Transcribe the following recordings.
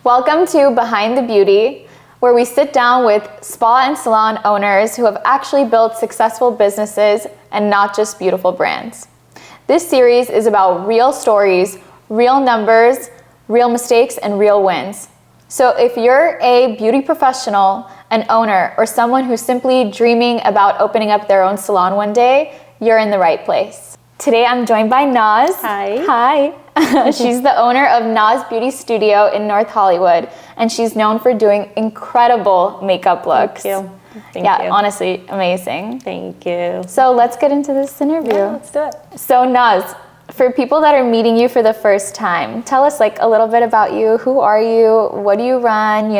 Welcome to Behind the Beauty, where we sit down with spa and salon owners who have actually built successful businesses and not just beautiful brands. This series is about real stories, real numbers, real mistakes, and real wins. So if you're a beauty professional, an owner, or someone who's simply dreaming about opening up their own salon one day, you're in the right place. Today I'm joined by Naz. Hi. Hi. She's the owner of Naz Beauty Studio in North Hollywood, and she's known for doing incredible makeup looks. Thank you. Thank you. Honestly, amazing. Thank you. So let's get into this interview. Yeah, let's do it. So Naz, for people that are meeting you for the first time, tell us like a little bit about you. Who are you? What do you run?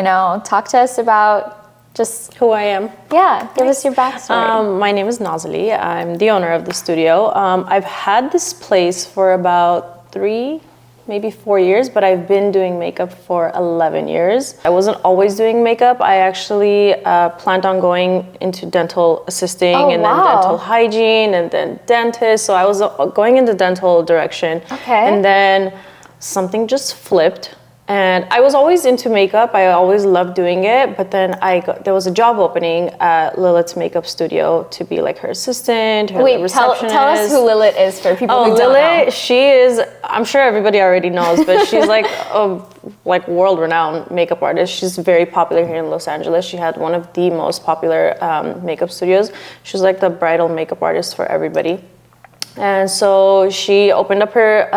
Talk to us about just who I am. Yeah, give us your backstory. My name is Nazely. I'm the owner of the studio. I've had this place for about 3, maybe 4 years, but I've been doing makeup for 11 years. I wasn't always doing makeup. I actually planned on going into dental assisting then dental hygiene and then dentist. So I was going in the dental direction. Okay. And then something just flipped. And I was always into makeup. I always loved doing it. But then there was a job opening at Lilith's makeup studio to be like her assistant, her receptionist. Tell us who Lilith is for people who don't know. Lilith, she is, I'm sure everybody already knows, but she's like a world-renowned makeup artist. She's very popular here in Los Angeles. She had one of the most popular makeup studios. She was like the bridal makeup artist for everybody. And so she opened up her,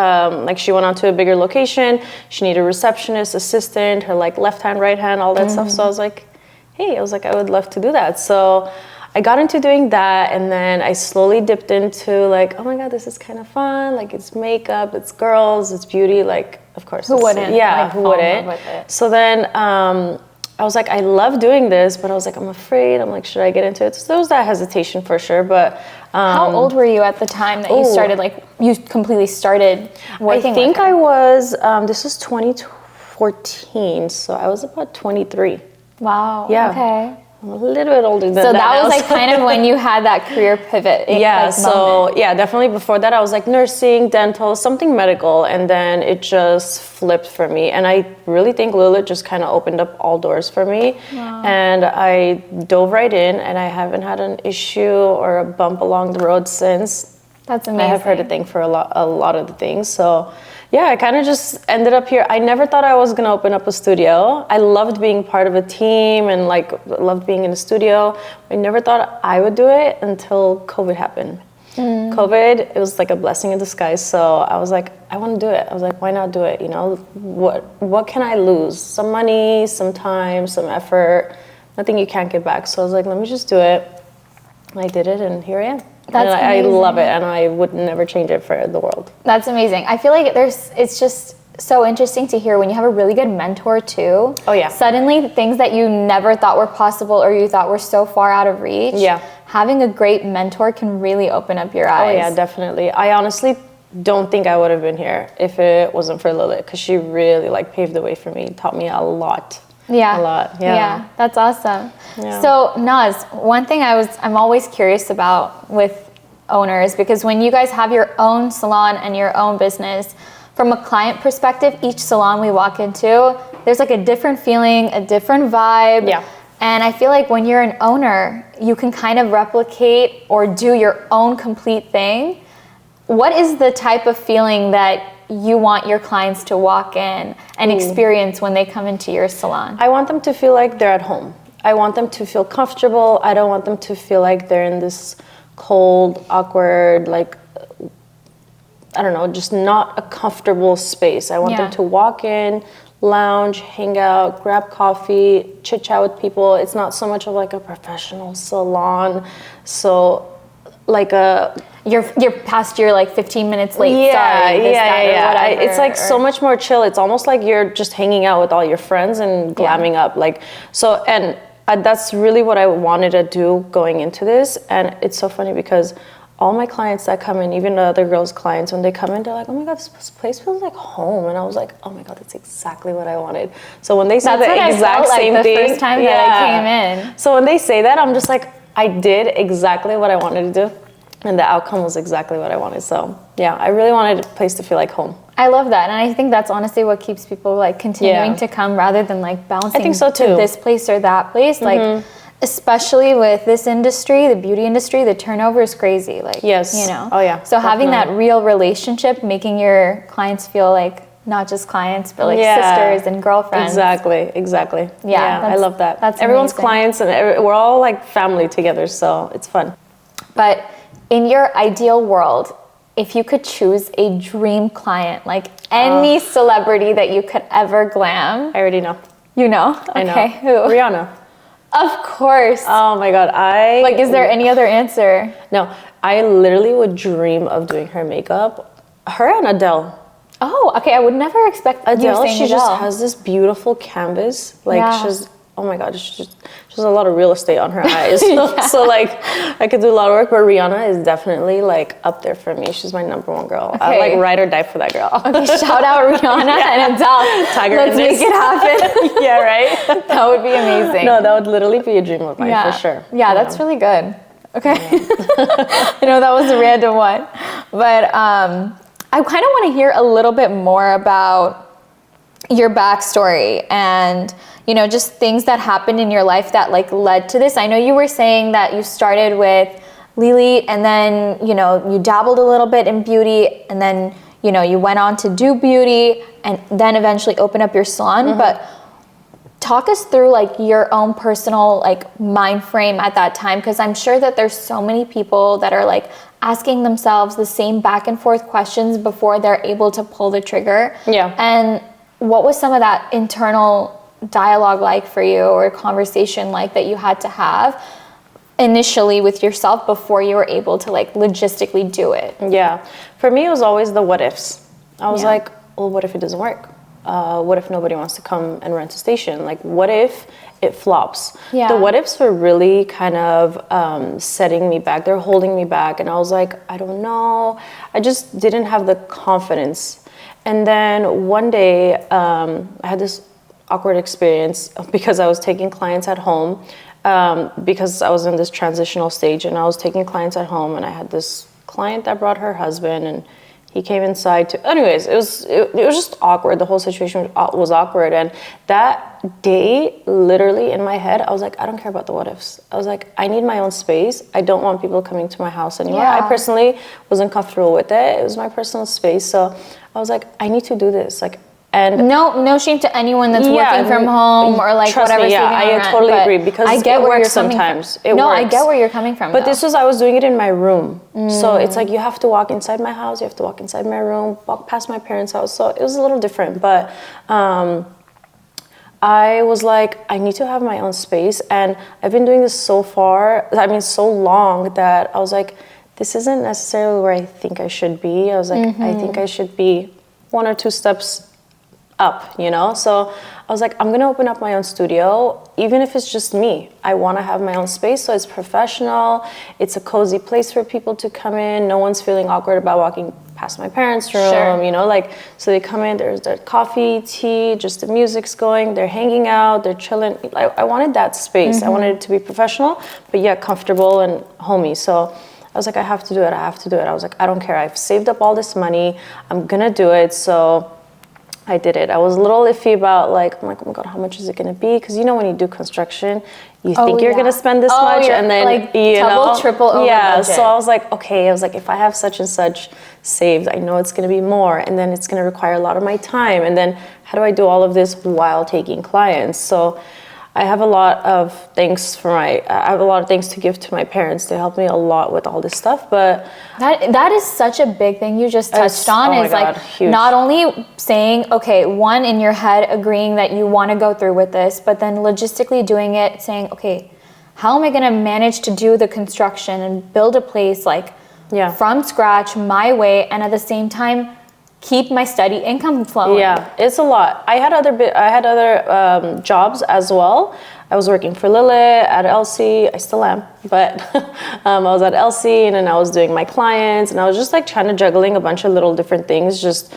she went on to a bigger location. She needed a receptionist, assistant, her left hand, right hand, all that stuff. So I was like, hey, I would love to do that. So I got into doing that, and then I slowly dipped into oh my God, this is kind of fun. It's makeup, it's girls, it's beauty. Of course. Who wouldn't? Yeah, who wouldn't? So then I was like, I love doing this, but I was like, I'm afraid. I'm like, should I get into it? So there was that hesitation for sure, but... How old were you at the time that you started, you completely started working I think I was, this was 2014, so I was about 23. Wow, yeah. Okay. I'm a little bit older than that. So that was kind of when you had that career pivot. Yeah, so yeah, definitely before that I was nursing, dental, something medical, and then it just flipped for me. And I really think Lilith just kind of opened up all doors for me. Wow. And I dove right in, and I haven't had an issue or a bump along the road since. That's amazing. I have heard a thing for a lot of the things. So yeah, I kind of just ended up here. I never thought I was gonna open up a studio. I loved being part of a team and loved being in a studio. I never thought I would do it until COVID happened. COVID, it was like a blessing in disguise. So I was like, I want to do it. I was like, why not do it? What can I lose? Some money, some time, some effort, nothing you can't get back. So I was like, let me just do it. I did it, and here I am. I love it, and I would never change it for the world. That's amazing. I feel like it's just so interesting to hear when you have a really good mentor too. Oh yeah. Suddenly things that you never thought were possible or you thought were so far out of reach. Yeah. Having a great mentor can really open up your eyes. Oh yeah, definitely. I honestly don't think I would have been here if it wasn't for Lilith, because she really paved the way for me, taught me a lot. Yeah. A lot. Yeah. Yeah, that's awesome. Yeah. So Naz, one thing I'm always curious about with owners, because when you guys have your own salon and your own business, from a client perspective, each salon we walk into, there's a different feeling, a different vibe. Yeah. And I feel like when you're an owner, you can kind of replicate or do your own complete thing. What is the type of feeling that you want your clients to walk in and experience when they come into your salon? I want them to feel like they're at home. I want them to feel comfortable. I don't want them to feel like they're in this cold, awkward, just not a comfortable space. I want them to walk in, lounge, hang out, grab coffee, chit chat with people. It's not so much of a professional salon. So you're past your 15 minutes late. It's so much more chill. It's almost like you're just hanging out with all your friends and glamming up. That's really what I wanted to do going into this. And it's so funny because all my clients that come in, even the other girls' clients, when they come in, they're like, oh my God, this place feels like home. And I was like, oh my God, that's exactly what I wanted. So when they say the exact same thing, the first time that I came in. So when they say that, I'm just like, I did exactly what I wanted to do. And the outcome was exactly what I wanted. So yeah, I really wanted a place to feel like home. I love that. And I think that's honestly what keeps people like continuing to come rather than like bouncing I think so too. to this place or that place. Like, especially with this industry, the beauty industry, the turnover is crazy. Like, yes. you know? Oh yeah. So definitely. having that real relationship, making your clients feel like not just clients, but like sisters and girlfriends. Exactly. Yeah, I love that. That's everyone's amazing. clients, and we're all like family together, so it's fun. But in your ideal world, if you could choose a dream client, like any celebrity that you could ever glam. I already know. You know? I know. Okay, who? Rihanna. Of course. Oh my God, Like, is there any other answer? No, I literally would dream of doing her makeup. Her and Adele. Oh, okay. I would never expect Adele, you saying she Adele. just has this beautiful canvas. Like, Yeah. she's, oh my God, she has a lot of real estate on her eyes. So like, I could do a lot of work, but Rihanna is definitely like up there for me. She's my #1 girl. I Okay. like ride or die for that girl. Okay, shout out Rihanna and Adele. Tiger Let's in make this. it happen. Yeah, right? That would be amazing. No, that would literally be a dream of mine for sure. Yeah, that's really good. Okay. I know that was a random one. But I kind of want to hear a little bit more about your backstory and, you know, just things that happened in your life that like led to this. I know you were saying that you started with Lily and then, you know, you dabbled a little bit in beauty and then, you know, you went on to do beauty and then eventually open up your salon. But talk us through like your own personal like mind frame at that time, because I'm sure that there's so many people that are like asking themselves the same back and forth questions before they're able to pull the trigger. Yeah. And what was some of that internal dialogue like for you, or conversation like that you had to have initially with yourself before you were able to like logistically do it? Yeah. For me, it was always the what ifs. I was like, well, what if it doesn't work? What if nobody wants to come and rent a station? Like, what if it flops? Yeah. The what ifs were really kind of setting me back. They're holding me back. And I was like, I don't know. I just didn't have the confidence. And then one day, I had this awkward experience because I was taking clients at home because I was in this transitional stage, and I was taking clients at home, and I had this client that brought her husband, and he came inside to, anyways, it was just awkward. The whole situation was awkward. And that day, literally in my head, I was like, I don't care about the what ifs. I was like, I need my own space. I don't want people coming to my house anymore. Yeah. I personally wasn't comfortable with it. It was my personal space. So I was like, I need to do this. Like, and no shame to anyone that's working from home or like trust whatever. me, yeah, saving on I rent, totally but agree, because I get it where works you're coming sometimes. from. It no, works. I get where you're coming from. But though. this was, I was doing it in my room. So it's like, you have to walk inside my house, you have to walk inside my room, walk past my parents' house. So it was a little different. But I was like, I need to have my own space. And I've been doing this so long that I was like, this isn't necessarily where I think I should be. I was like, I think I should be 1 or 2 steps up, you know? So I was like, I'm gonna open up my own studio, even if it's just me. I wanna have my own space, so it's professional, it's a cozy place for people to come in, no one's feeling awkward about walking past my parents' room, you know, like, so they come in, there's their coffee, tea, just the music's going, they're hanging out, they're chilling. I wanted that space. I wanted it to be professional, but yet comfortable and homey. So I was like, I have to do it, I was like, I don't care, I've saved up all this money, I'm gonna do it. So I did it. I was a little iffy about like, I'm like, oh my God, how much is it gonna be? Because you know, when you do construction, you think you're gonna spend this much, and then like you double, know, triple over budget. So I was like, okay. I was like, if I have such and such saved, I know it's gonna be more, and then it's gonna require a lot of my time. And then how do I do all of this while taking clients? So I have a lot of thanks to give to my parents. They helped me a lot with all this stuff. But that is such a big thing you just touched on. Oh my is God, like huge. Not only saying, okay, one, in your head agreeing that you want to go through with this, but then logistically doing it, saying, okay, how am I going to manage to do the construction and build a place like from scratch my way, and at the same time keep my steady income flowing? Yeah, it's a lot. I had other jobs as well. I was working for Lily at LC. I still am, but I was at LC, and then I was doing my clients, and I was just like trying to juggling a bunch of little different things, just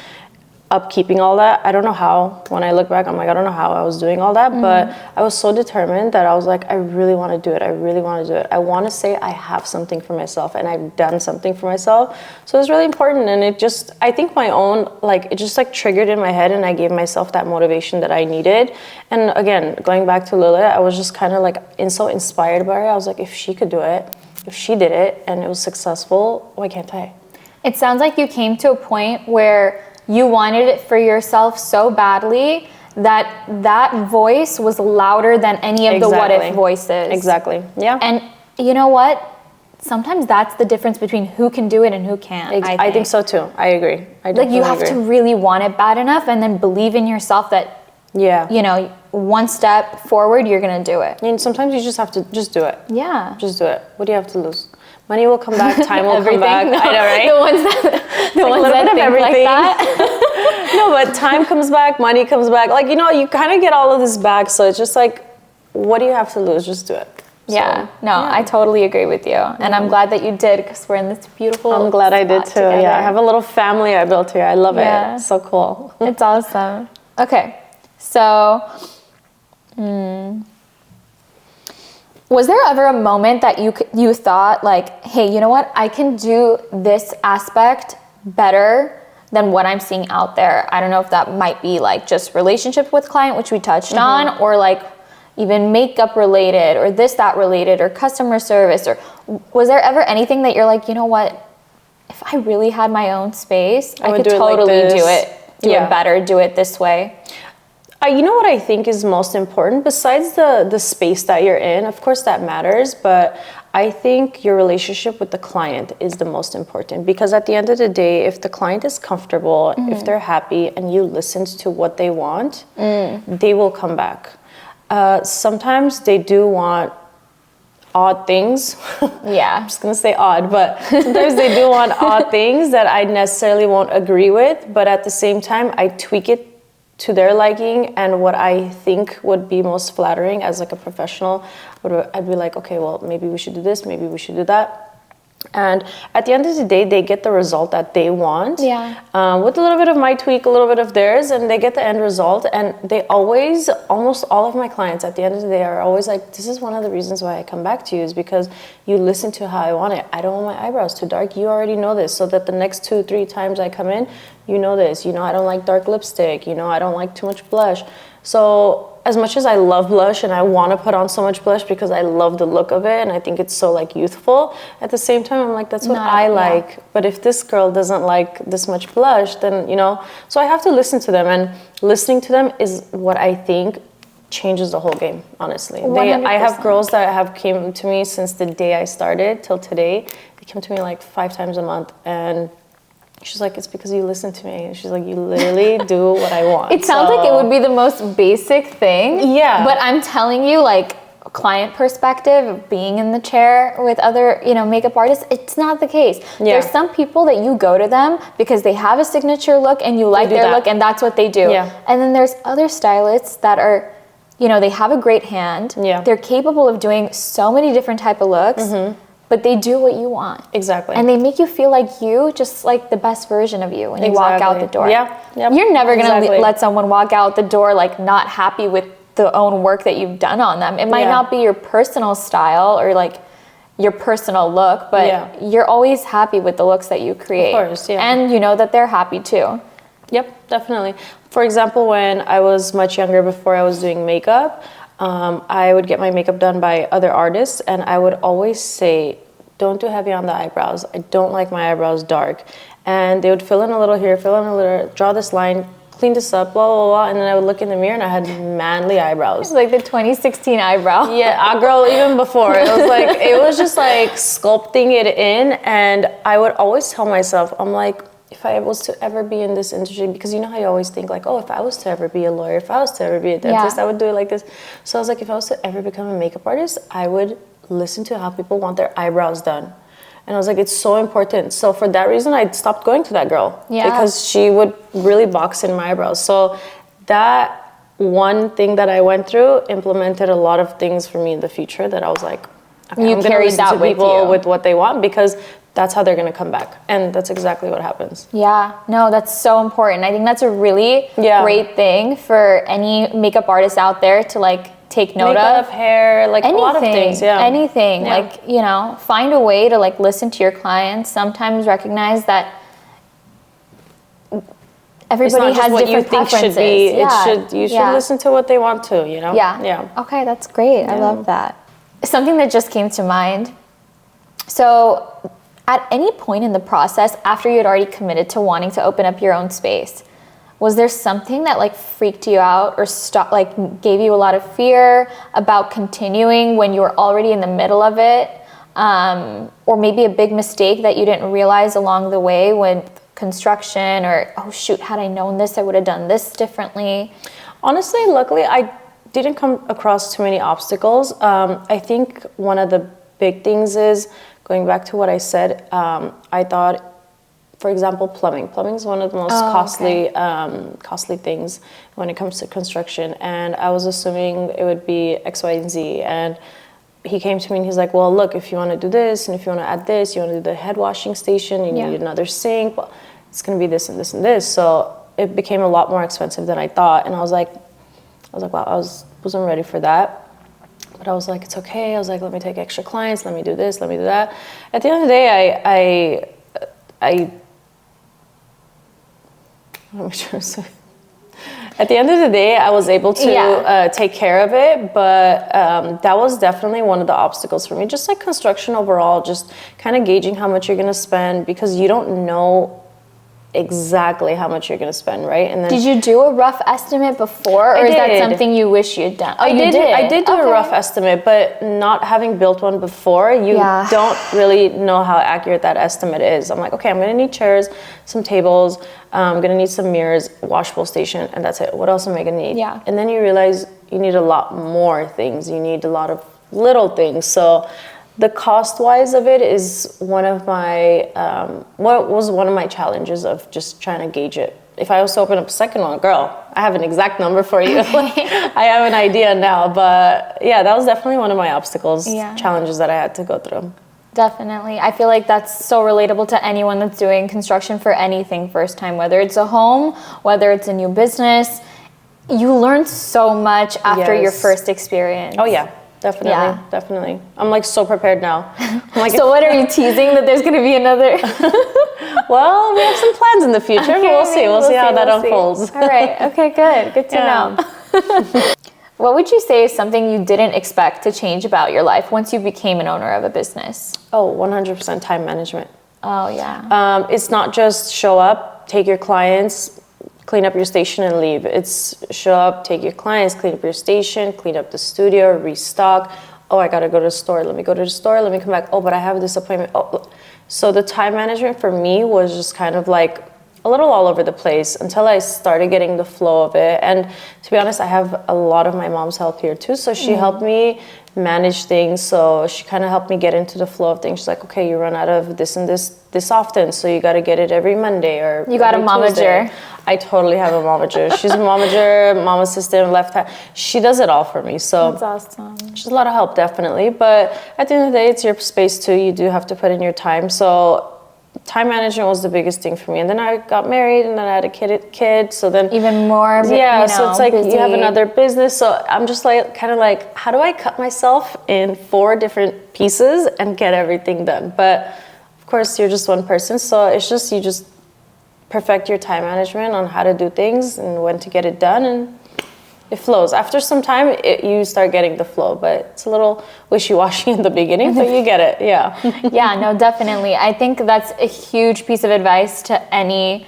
upkeeping all that. I don't know how. When I look back, I'm like, I don't know how I was doing all that, but I was so determined that I was like, I really want to do it. I really want to do it. I want to say I have something for myself and I've done something for myself. So it's really important. And it just, I think my own, like, it just like triggered in my head and I gave myself that motivation that I needed. And again, going back to Lilith, I was just kind of like so inspired by her. I was like, if she could do it, if she did it and it was successful, why can't I? It sounds like you came to a point where you wanted it for yourself so badly that that voice was louder than any of the what if voices. Exactly. Yeah. And you know what? Sometimes that's the difference between who can do it and who can't. I think so too. I agree. Like you have to really want it bad enough and then believe in yourself that, you know, one step forward, you're going to do it. And sometimes you just have to just do it. Yeah. Just do it. What do you have to lose? Money will come back. Time will come back. No, I know, right? The ones that, the ones that think like that. No, but time comes back. Money comes back. Like, you know, you kind of get all of this back. So it's just like, what do you have to lose? Just do it. So, I totally agree with you. And I'm glad that you did because we're in this beautiful I'm glad I did too. Together. Yeah, I have a little family I built here. I love it. It's so cool. It's awesome. Okay, so was there ever a moment that you thought like, hey, you know what? I can do this aspect better than what I'm seeing out there. I don't know if that might be like just relationship with client, which we touched on, or like even makeup related or this, that related, or customer service, or was there ever anything that you're like, you know what, if I really had my own space, I could totally do it better, do it this way? You know what I think is most important besides the space that you're in? Of course that matters, but I think your relationship with the client is the most important, because at the end of the day, if the client is comfortable, if they're happy and you listened to what they want, they will come back. Sometimes they do want odd things. I'm just gonna say odd, but sometimes they do want odd things that I necessarily won't agree with, but at the same time, I tweak it to their liking and what I think would be most flattering as like a professional. I'd be like, okay, well, maybe we should do this, maybe we should do that. And at the end of the day, they get the result that they want. With a little bit of my tweak, a little bit of theirs, and they get the end result. And they always, almost all of my clients at the end of the day are always like, this is one of the reasons why I come back to you, is because you listen to how I want it. I don't want my eyebrows too dark. You already know this, so that the next 2-3 times I come in, you know this. You know I don't like dark lipstick. You know I don't like too much blush. So as much as I love blush and I want to put on so much blush because I love the look of it and I think it's so like youthful, at the same time I'm like, that's what I like. But if this girl doesn't like this much blush, then, you know, so I have to listen to them, and listening to them is what I think changes the whole game, honestly. I have girls that have came to me since the day I started till today. They come to me like 5 times a month, and she's like, it's because you listen to me. She's like, you literally do what I want. It sounds like it would be the most basic thing. Yeah. But I'm telling you, like, client perspective of being in the chair with other, you know, makeup artists, it's not the case. There's some people that you go to them because they have a signature look and you like their look, and that's what they do. And then there's other stylists that are, you know, they have a great hand. They're capable of doing so many different type of looks. But they do what you want. Exactly. And they make you feel like you, just like the best version of you when you walk out the door. You're never going to let someone walk out the door like not happy with the own work that you've done on them. It might not be your personal style or like your personal look, but you're always happy with the looks that you create. Of course, And you know that they're happy too. Yep, definitely. For example, when I was much younger, before I was doing makeup, I would get my makeup done by other artists, and I would always say, don't do heavy on the eyebrows. I don't like my eyebrows dark. And they would fill in a little here, fill in a little, draw this line, clean this up, blah, blah, blah. And then I would look in the mirror and I had manly eyebrows. It's like the 2016 eyebrow. Yeah, girl, even before. It was like, it was just like sculpting it in. And I would always tell myself, I'm like, if I was to ever be in this industry, because you know how you always think like, oh, if I was to ever be a lawyer, if I was to ever be a dentist, I would do it like this. So I was like, if I was to ever become a makeup artist, I would listen to how people want their eyebrows done. And I was like, it's so important. So for that reason, I stopped going to that girl. Because she would really box in my eyebrows. So that one thing that I went through implemented a lot of things for me in the future that I was like, okay, you I'm going to carried listen that to with people you. with what they want, because that's how they're going to come back. And that's exactly what happens. Yeah, no, that's so important. I think that's a really great thing for any makeup artist out there to like take note Makeup, of. hair, like anything, a lot of things. Anything. Like, you know, find a way to like listen to your clients. Sometimes recognize that everybody has what different you think preferences. Should be. You should listen to what they want to, you know? Yeah. Okay, that's great. I love that. Something that just came to mind. So at any point in the process, after you had already committed to wanting to open up your own space, was there something that like freaked you out or gave you a lot of fear about continuing when you were already in the middle of it? Or maybe a big mistake that you didn't realize along the way with construction, or, oh shoot, had I known this, I would have done this differently? Honestly, luckily, I didn't come across too many obstacles. I think one of the big things is, going back to what I said, I thought, for example, plumbing. Plumbing is one of the most costly things when it comes to construction. And I was assuming it would be X, Y, and Z. And he came to me and he's like, well, look, if you want to do this, and if you want to add this, you want to do the head washing station, you need another sink, but it's going to be this and this and this. So it became a lot more expensive than I thought. And I was like, wow, I wasn't ready for that. But I was like, it's okay. I was like, let me take extra clients. Let me do this. Let me do that. At the end of the day, what am I trying to say? At the end of the day, I was able to take care of it, but that was definitely one of the obstacles for me. Just like construction overall, just kind of gauging how much you're going to spend, because you don't know exactly how much you're going to spend, right? And then, did you do a rough estimate before, or is that something you wish you'd done? Oh, I did do a rough estimate, but not having built one before, you don't really know how accurate that estimate is. I'm like, okay, I'm going to need chairs, some tables, I'm going to need some mirrors, washable station, and that's it. What else am I going to need? Yeah. And then you realize you need a lot more things. You need a lot of little things. So the cost-wise of it is one of my, what was one of my challenges of just trying to gauge it. If I was to open up a second one, girl, I have an exact number for you. I have an idea now, but yeah, that was definitely one of my obstacles, challenges that I had to go through. Definitely. I feel like that's so relatable to anyone that's doing construction for anything first time, whether it's a home, whether it's a new business. You learn so much after your first experience. Oh yeah. Definitely. I'm like so prepared now. Like, so what are you teasing, that there's going to be another? Well, we have some plans in the future. Okay, we'll see how that unfolds. All right. Okay, good to know. What would you say is something you didn't expect to change about your life once you became an owner of a business? Oh, 100% time management. Oh, yeah. It's not just show up, take your clients, clean up your station and leave. It's show up, take your clients, clean up your station, clean up the studio, restock. Oh, I gotta go to the store. Let me go to the store. Let me come back. Oh, but I have this appointment. Oh, so the time management for me was just kind of like a little all over the place until I started getting the flow of it. And to be honest, I have a lot of my mom's help here too. So she helped me manage things. So she kind of helped me get into the flow of things. She's like, okay, you run out of this and this often, so you got to get it every Monday or you got a momager. I totally have a momager. She's a momager, mom assistant, left hand. She does it all for me. So that's awesome. She's a lot of help, definitely. But at the end of the day, it's your space too. You do have to put in your time. So time management was the biggest thing for me. And then I got married, and then I had a kid. So then even more, so it's like busy. You have another business. So I'm just like, kind of like, how do I cut myself in 4 different pieces and get everything done? But of course, you're just one person. So it's just, you just perfect your time management on how to do things and when to get it done, and it flows. After some time, you start getting the flow, but it's a little wishy-washy in the beginning, but you get it, Yeah, no, definitely. I think that's a huge piece of advice to any,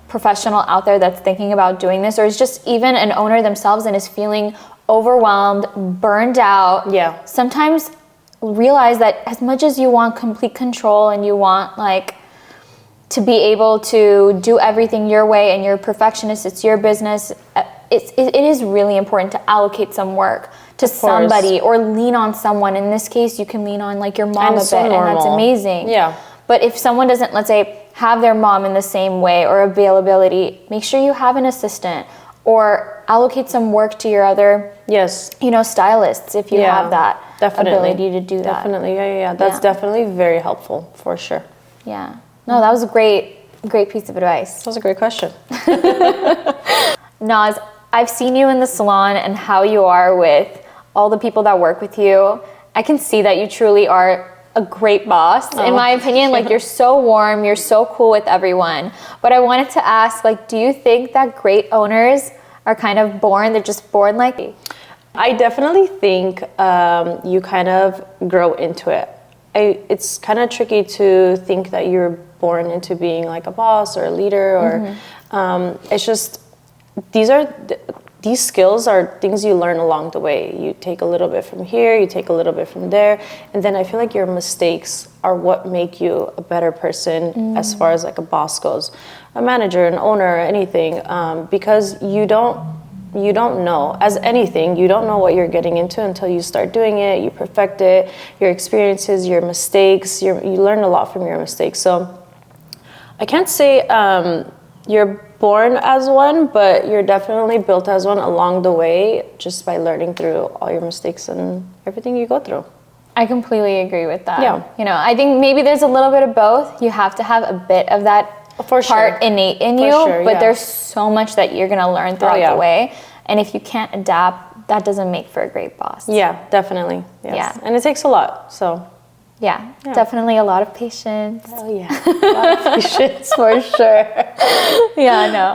professional out there that's thinking about doing this, or is just even an owner themselves and is feeling overwhelmed, burned out. Yeah. Sometimes realize that as much as you want complete control and you want to be able to do everything your way and you're a perfectionist, it's your business, it is really important to allocate some work to somebody or lean on someone. In this case, you can lean on your mom a bit, and that's amazing. Yeah. But if someone doesn't, let's say, have their mom in the same way or availability, make sure you have an assistant or allocate some work to your other, Yes. stylists if you have that ability to do that. Definitely, yeah. That's definitely very helpful, for sure. Yeah. No, that was a great piece of advice. That was a great question. Naz, I've seen you in the salon and how you are with all the people that work with you. I can see that you truly are a great boss, in my opinion. Like, you're so warm, you're so cool with everyone. But I wanted to ask, like, do you think that great owners are kind of born, they're just born like you? I definitely think you kind of grow into it. It's kind of tricky to think that you're born into being like a boss or a leader, or it's just, these skills are things you learn along the way. You take a little bit from here, you take a little bit from there, and then I feel like your mistakes are what make you a better person as far as like a boss goes, a manager, an owner, anything, because you don't know, as anything, you don't know what you're getting into until you start doing it, you perfect it, your experiences, your mistakes, you learn a lot from your mistakes. So I can't say you're born as one, but you're definitely built as one along the way, just by learning through all your mistakes and everything you go through. I completely agree with that. Yeah. I think maybe there's a little bit of both. You have to have a bit of that part innate in you, but there's so much that you're gonna learn throughout the way. And if you can't adapt, that doesn't make for a great boss. Yeah, definitely. Yes. Yeah. And it takes a lot, so. Yeah, definitely a lot of patience. Oh yeah, a lot of patience for sure. Yeah, I know.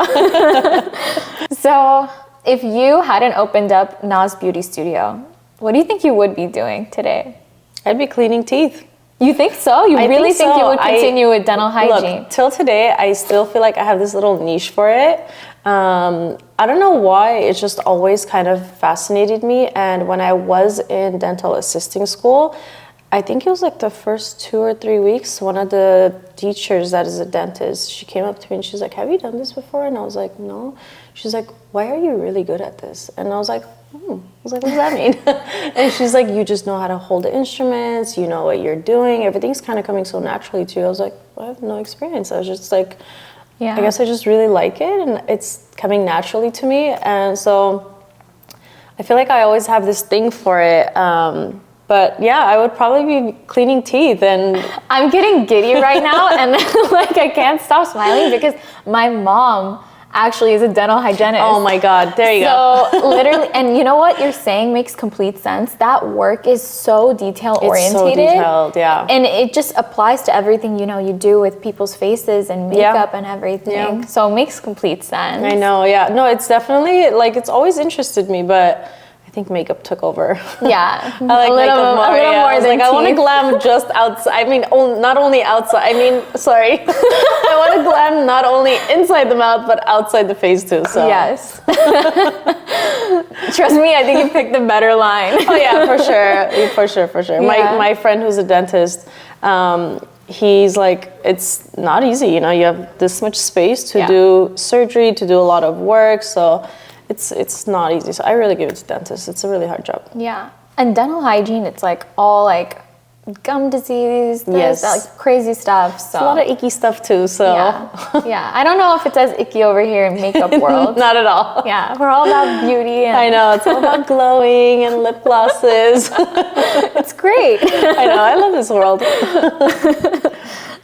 So if you hadn't opened up Naz Beauty Studio, what do you think you would be doing today? I'd be cleaning teeth. You think so? You really think you would continue with dental hygiene? Look, till today, I still feel like I have this little niche for it. I don't know why, it's just always kind of fascinated me. And when I was in dental assisting school, I think it was like the first 2 or 3 weeks, one of the teachers that is a dentist, she came up to me and she's like, have you done this before? And I was like, no. She's like, why are you really good at this? And I was like, what does that mean? And she's like, you just know how to hold the instruments, you know what you're doing, everything's kind of coming so naturally to you. I was like, I have no experience. I was just like, I guess I just really like it and it's coming naturally to me. And so I feel like I always have this thing for it. But yeah, I would probably be cleaning teeth, and I'm getting giddy right now, and like I can't stop smiling because my mom actually is a dental hygienist. Oh my God, there you go. So literally, and you know what you're saying makes complete sense. That work is so detail oriented. It's so detailed, yeah. And it just applies to everything you do with people's faces and makeup and everything. Yeah. So it makes complete sense. I know, yeah. No, it's definitely like it's always interested me, but I think makeup took over. Yeah, I like makeup more. I was like, I want to glam just outside. I mean, not only outside. I mean, sorry. I want to glam not only inside the mouth, but outside the face too. So yes. Trust me, I think you picked the better line. Oh yeah, for sure. Yeah. My friend who's a dentist, he's like, it's not easy. You have this much space to do surgery, to do a lot of work. So it's not easy. So I really give it to dentists. It's a really hard job. Yeah. And dental hygiene, it's like all like gum disease, like crazy stuff. So it's a lot of icky stuff too. So yeah. I don't know if it's as icky over here in makeup world. Not at all. Yeah. We're all about beauty. And I know. It's all about glowing and lip glosses. It's great. I know. I love this world.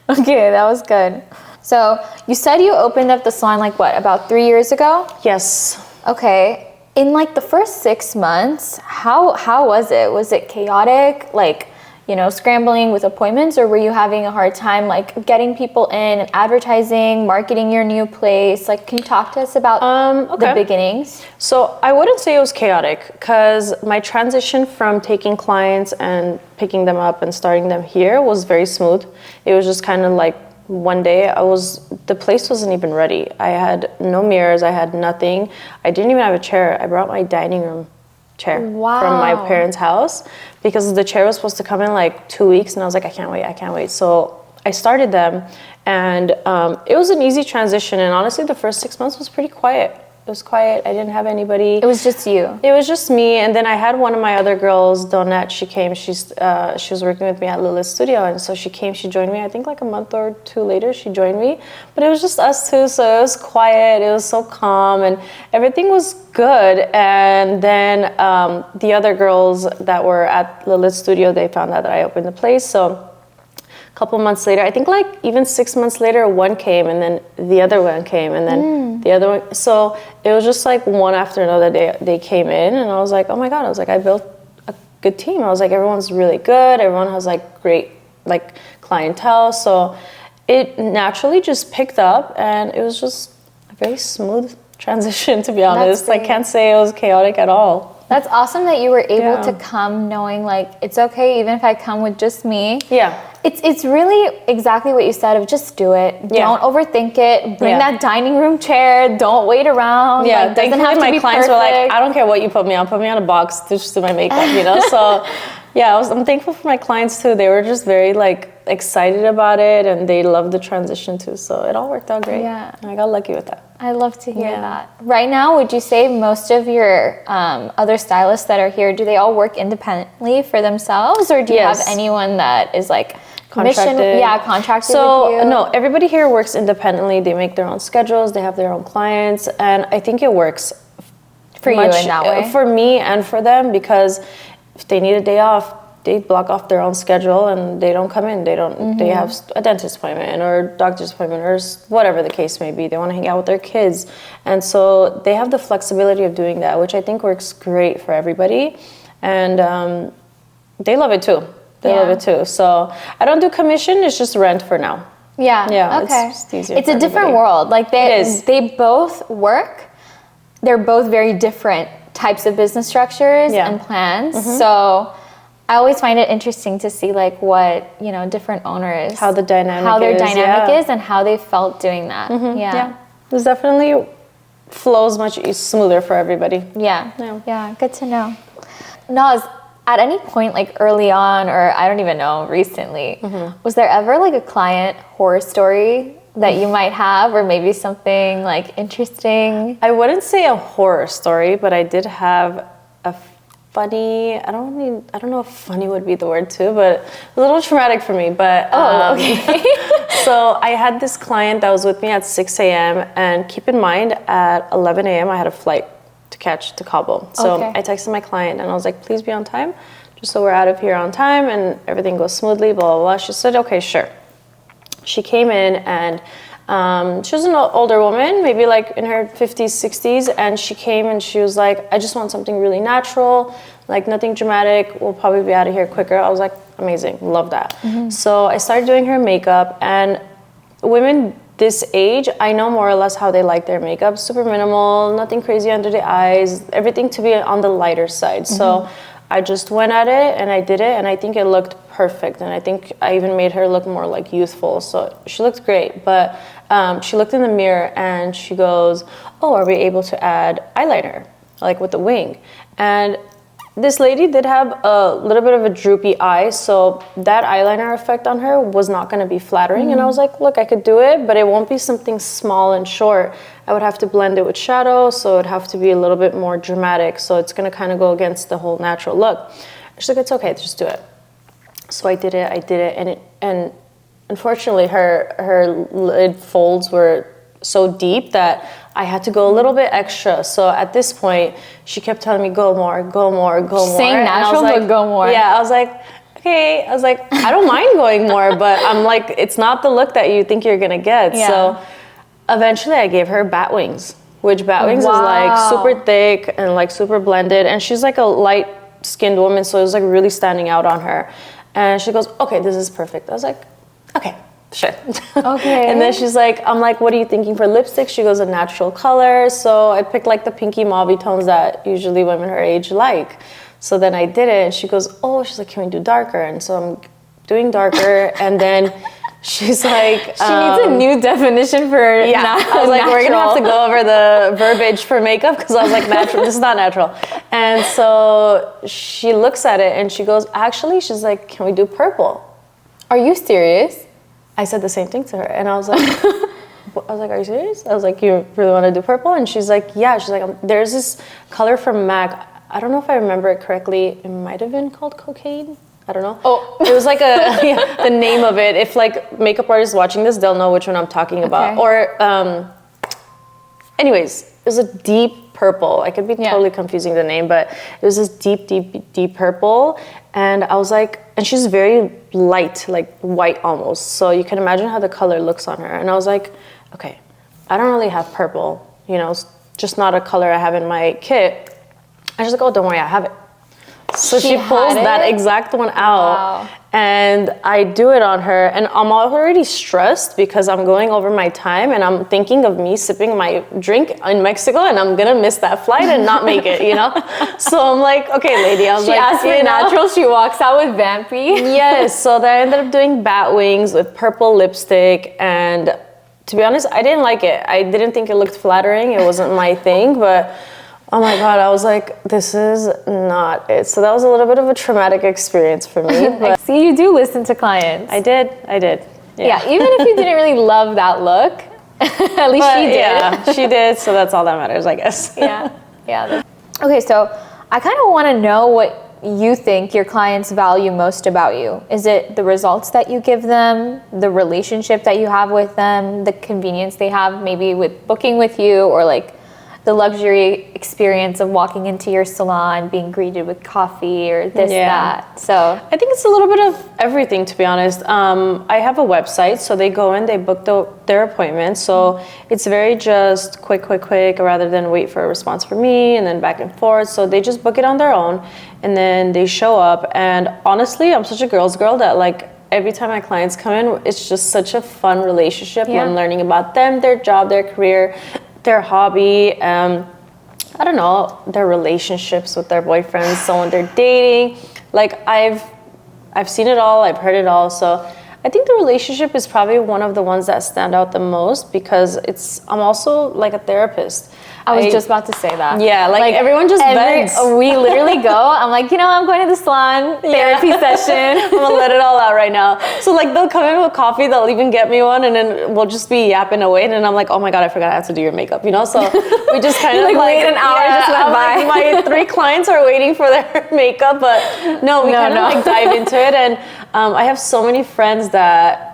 Okay, that was good. So you said you opened up the salon like what, about 3 years ago? Yes. Okay. In like the first 6 months, how was it? Was it chaotic, like, scrambling with appointments, or were you having a hard time like getting people in and advertising, marketing your new place? Like, can you talk to us about the beginnings? So I wouldn't say it was chaotic, because my transition from taking clients and picking them up and starting them here was very smooth. It was just kind of like one day the place wasn't even ready. I had no mirrors, I had nothing. I didn't even have a chair. I brought my dining room chair from my parents' house, because the chair was supposed to come in like 2 weeks, and I was like, I can't wait. So I started them, and it was an easy transition, and honestly the first 6 months was pretty quiet. It was quiet. I didn't have anybody. It was just you. It was just me, and then I had one of my other girls, Donette. She came. She was working with me at Blvd Studio, and so she came. She joined me. I think like a month or two later, she joined me. But it was just us two, so it was quiet. It was so calm, and everything was good. And then the other girls that were at Blvd Studio, they found out that I opened the place. So a couple months later, I think like even 6 months later, one came, and then the other one came, and then the other one. So it was just like one after another. They came in, and I was like, oh my God. I was like, I built a good team. I was like, everyone's really good. Everyone has like great like clientele. So it naturally just picked up, and it was just a very smooth transition, to be honest. I can't say it was chaotic at all. That's awesome that you were able to come knowing like it's okay even if I come with just me. Yeah. It's really exactly what you said of just do it. Yeah. Don't overthink it. Bring that dining room chair. Don't wait around. Yeah, like, doesn't have to my be clients perfect. were like, I don't care what you put me on. Put me on a box to just do my makeup, you know? So yeah, I'm thankful for my clients too. They were just very like excited about it, and they loved the transition too. So it all worked out great. Yeah. I got lucky with that. I love to hear that. Right now, would you say most of your other stylists that are here, do they all work independently for themselves, or do you have anyone that is like contracted? Contracted so, with you? no, everybody here works independently. They make their own schedules. They have their own clients, and I think it works for you in that way. For me and for them, because if they need a day off, they block off their own schedule and they don't come in. They don't. They have a dentist appointment or doctor's appointment or whatever the case may be. They want to hang out with their kids, and so they have the flexibility of doing that, which I think works great for everybody, and they love it too. They love it too. So I don't do commission. It's just rent for now. Yeah. Okay. It's just easier. It's a different world. Like they both work. They're both very different types of business structures and plans. So I always find it interesting to see like what, you know, different owners, how their dynamic is and how they felt doing that. It definitely flows much smoother for everybody. Yeah, good to know. Naz, at any point like early on, or I don't even know, recently, was there ever like a client horror story that you might have, or maybe something like interesting? I wouldn't say a horror story, but I did have a funny, I don't know if funny would be the word too, but a little traumatic for me. But so I had this client that was with me at 6 a.m. and keep in mind at 11 a.m. I had a flight to catch to Kabul. So I texted my client and I was like, please be on time, just so we're out of here on time and everything goes smoothly, blah, blah, blah. She said, okay, sure. She came in and she was an older woman, maybe like in her 50s, 60s, and she came and she was like, I just want something really natural, like nothing dramatic, we'll probably be out of here quicker. I was like, amazing, love that. So I started doing her makeup, and women this age, I know more or less how they like their makeup, super minimal, nothing crazy under the eyes, everything to be on the lighter side. So I just went at it and I did it, and I think it looked perfect, and I think I even made her look more like youthful, so she looked great. But she looked in the mirror and she goes, oh, are we able to add eyeliner, like with the wing? And this lady did have a little bit of a droopy eye, so that eyeliner effect on her was not going to be flattering. And I was like, look, I could do it, but it won't be something small and short. I would have to blend it with shadow, so it would have to be a little bit more dramatic, so it's going to kind of go against the whole natural look. She's like, it's okay, just do it. So I did it, and unfortunately her lid folds were so deep that I had to go a little bit extra. So at this point, she kept telling me, go more, go more, go more. Saying natural, but go more. Yeah, I was like, okay. I was like, I don't mind going more, but I'm like, it's not the look that you think you're gonna get. So eventually I gave her bat wings, which bat wings is like super thick and like super blended. And she's like a light skinned woman, so it was like really standing out on her. And she goes, okay, this is perfect. I was like, okay, sure. Okay. And then she's like, I'm like, what are you thinking for lipstick? She goes, a natural color. So I picked like the pinky mauve tones that usually women her age like. So then I did it, and she goes, oh, she's like, can we do darker? And so I'm doing darker, and then she's like, she needs a new definition for I was like, we're gonna have to go over the verbiage for makeup, because I was like, natural, this is not natural. And so she looks at it and she goes, actually, she's like, can we do purple? Are you serious? I said the same thing to her, and I was like, I was like, are you serious? I was like, you really want to do purple? And she's like, yeah. She's like, there's this color from MAC. I don't know if I remember it correctly. It might have been called cocaine. I don't know. Oh, it was like the name of it. If like makeup artists watching this, they'll know which one I'm talking about. Or, anyways, it was a deep purple. I could be totally confusing the name, but it was this deep purple. And I was like, and she's very light, like white almost. So you can imagine how the color looks on her. And I was like, okay, I don't really have purple, you know, it's just not a color I have in my kit. I was like, oh, don't worry, I have it. So she pulls that exact one out, and I do it on her, and I'm already stressed because I'm going over my time, and I'm thinking of me sipping my drink in Mexico, and I'm gonna miss that flight and not make it, you know? So I'm like, okay, lady, I was like, she asked for natural, she walks out with vampy. Yes, so then I ended up doing bat wings with purple lipstick, and to be honest, I didn't like it. I didn't think it looked flattering, it wasn't my thing, but oh my God, I was like, this is not it. So that was a little bit of a traumatic experience for me. But see, you do listen to clients. I did. Yeah, even if you didn't really love that look, at least she did. Yeah, she did, so that's all that matters, I guess. Yeah. Okay, so I kind of want to know what you think your clients value most about you. Is it the results that you give them, the relationship that you have with them, the convenience they have maybe with booking with you, or like the luxury experience of walking into your salon, being greeted with coffee or this, that. So I think it's a little bit of everything, to be honest. I have a website, so they go in, they book their appointments. So it's very just quick, rather than wait for a response from me and then back and forth. So they just book it on their own, and then they show up. And honestly, I'm such a girl's girl that like, every time my clients come in, it's just such a fun relationship. I'm learning about them, their job, their career, their hobby, I don't know, their relationships with their boyfriends, someone they're dating. Like I've seen it all, I've heard it all. So I think the relationship is probably one of the ones that stand out the most because I'm also like a therapist. I was just about to say that. Yeah, like everyone just vents. We literally go, I'm like, you know, I'm going to the salon, therapy session. I'm gonna let it all out right now. So like they'll come in with coffee, they'll even get me one, and then we'll just be yapping away, and then I'm like, oh my God, I forgot I have to do your makeup, you know? So we just kind of like wait an hour just went by. Like, my 3 clients are waiting for their makeup, but no, we kind of like dive into it. And I have so many friends that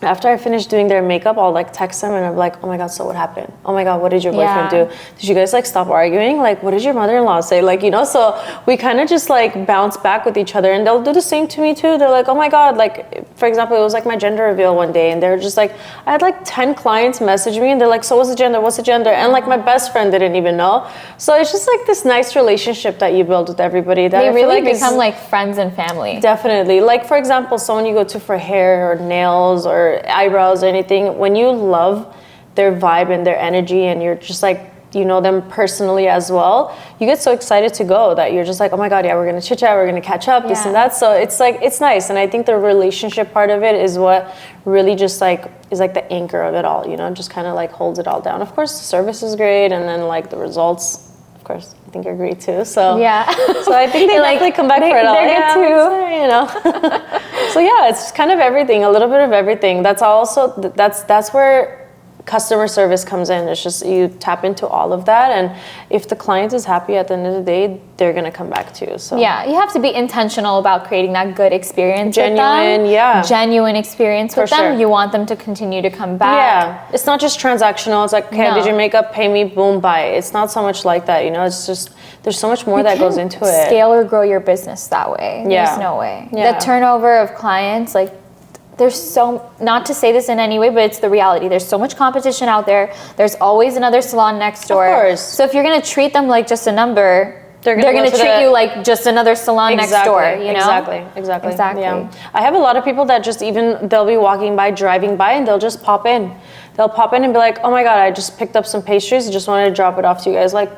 after I finish doing their makeup, I'll like text them and I'm like, oh my God, so what happened? Oh my God, what did your boyfriend do? Did you guys like stop arguing? Like, what did your mother-in-law say? Like, you know, so we kind of just like bounce back with each other, and they'll do the same to me too. They're like, oh my God, like, for example, it was like my gender reveal one day, and they're just like, I had like 10 clients message me and they're like, so what's the gender? What's the gender? And like my best friend didn't even know. So it's just like this nice relationship that you build with everybody. That they I really feel like become like friends and family. Definitely. Like for example, someone you go to for hair or nails or eyebrows or anything, when you love their vibe and their energy and you're just like, you know them personally as well, you get so excited to go that you're just like, oh my God, yeah, we're gonna chit chat, we're gonna catch up, this and that. So it's like, it's nice. And I think the relationship part of it is what really just like is like the anchor of it all, you know, just kind of like holds it all down. Of course, the service is great, and then like the results, of course, I think you're great too. So so I think they definitely come back for it all. They're good too, you know. So yeah, it's kind of everything, a little bit of everything. That's also that's where customer service comes in. It's just you tap into all of that, and if the client is happy at the end of the day, they're gonna come back to you. So yeah, you have to be intentional about creating that good experience genuine with them. Genuine experience with them. You want them to continue to come back. Yeah, it's not just transactional. It's like, okay, did your makeup, pay me, boom, buy. It's not so much like that, you know. It's just there's so much more that goes into it. Scale or grow your business that way. There's no way. The turnover of clients, like, there's so, not to say this in any way, but it's the reality. There's so much competition out there. There's always another salon next door. Of course. So if you're gonna treat them like just a number, they're gonna treat you like just another salon next door, you know? Exactly. Yeah. I have a lot of people that just even, they'll be walking by, driving by, and they'll just pop in. They'll pop in and be like, oh my God, I just picked up some pastries. I just wanted to drop it off to you guys. Like,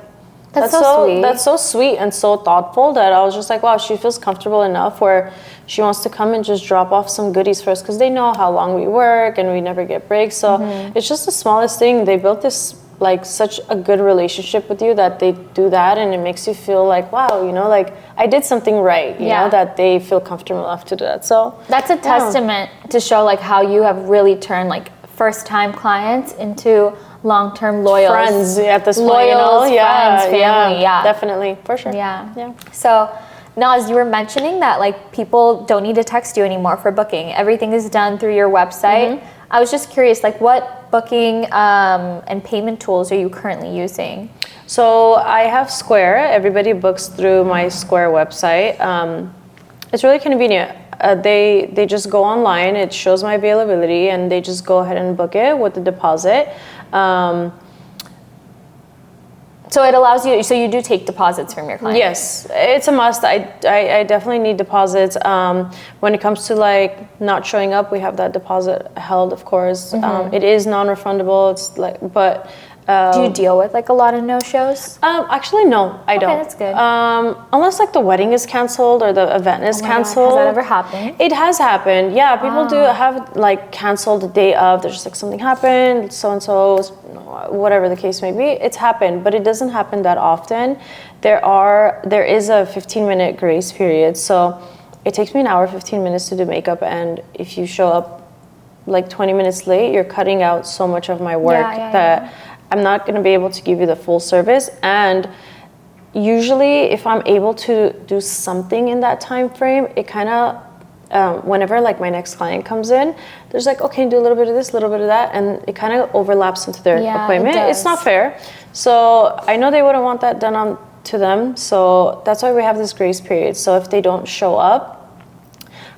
that's so sweet. That's so sweet and so thoughtful that I was just like, wow, she feels comfortable enough where she wants to come and just drop off some goodies for us, because they know how long we work and we never get breaks. So it's just the smallest thing. They built this like such a good relationship with you that they do that, and it makes you feel like, wow, you know, like I did something right, you know, that they feel comfortable enough to do that. So that's a testament to show like how you have really turned like first-time clients into long-term loyals. Friends at this point, loyals, Yeah, friends, family, yeah. Definitely, for sure. Yeah. So, Naz, you were mentioning that like people don't need to text you anymore for booking. Everything is done through your website. I was just curious, like what booking and payment tools are you currently using? So I have Square. Everybody books through my Square website. It's really convenient. They just go online, it shows my availability, and they just go ahead and book it with the deposit. So it allows you, so you do take deposits from your clients? Yes, it's a must. I definitely need deposits. When it comes to like not showing up, we have that deposit held, of course. It is non-refundable. It's like, but do you deal with like a lot of no-shows? Actually, no, I don't. Okay, that's good. Unless like the wedding is canceled or the event is canceled. God, has that ever happened? It has happened. Yeah, people do have like canceled the day of. There's just like something happened, so and so, whatever the case may be. It's happened, but it doesn't happen that often. There is a 15-minute grace period, so it takes me an hour, 15 minutes to do makeup, and if you show up like 20 minutes late, you're cutting out so much of my work that I'm not going to be able to give you the full service. And usually if I'm able to do something in that time frame, it kind of, whenever like my next client comes in, there's like, okay, do a little bit of this, a little bit of that, and it kind of overlaps into their appointment. It's not fair. So I know they wouldn't want that done on to them. So that's why we have this grace period. So if they don't show up,